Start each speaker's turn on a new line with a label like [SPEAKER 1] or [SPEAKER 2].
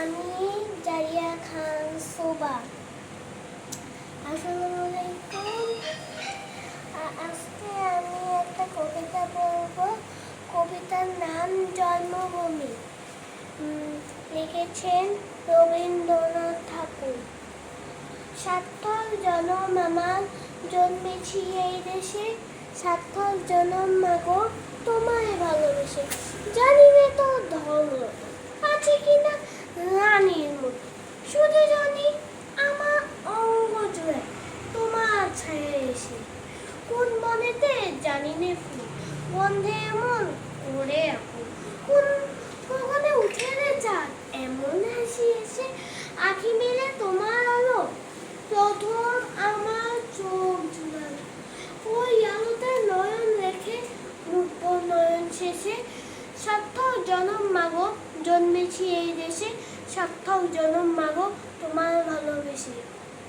[SPEAKER 1] আমি জারিয়া খান সোবা। আসসালামু আলাইকুম। আজকে আমি একটা কবিতা বলব। কবিতার নাম জন্মভূমি। লিখেছেন রবীন্দ্রনাথ ঠাকুর। সার্থক জনম আমার, জন্মেছি এই দেশে, সার্থক জনম মাগো তোমায় ভালোবেসে। জানি না তো ধর্ম আছে কিনা রানীর মতো, শুধু জানি আমার অঙ্গ জুড়ে তোমার ছায়া এসে। কোন বনেতে জানি নে ফুল গন্ধে এমন করে এখন, কোন কখনে উঠে রে চাঁদ এমন হাসি এসে। আঁখি মেলে তোমার আলো প্রথম আমার চোখ জুড়ালো, ওই আলোতে নয়ন রেখে রূপ নয়ন শেষে। সার্থক জনম মাগো জন্মেছি এই দেশে, সার্থক জনম মাগো তোমায় ভালোবেসে।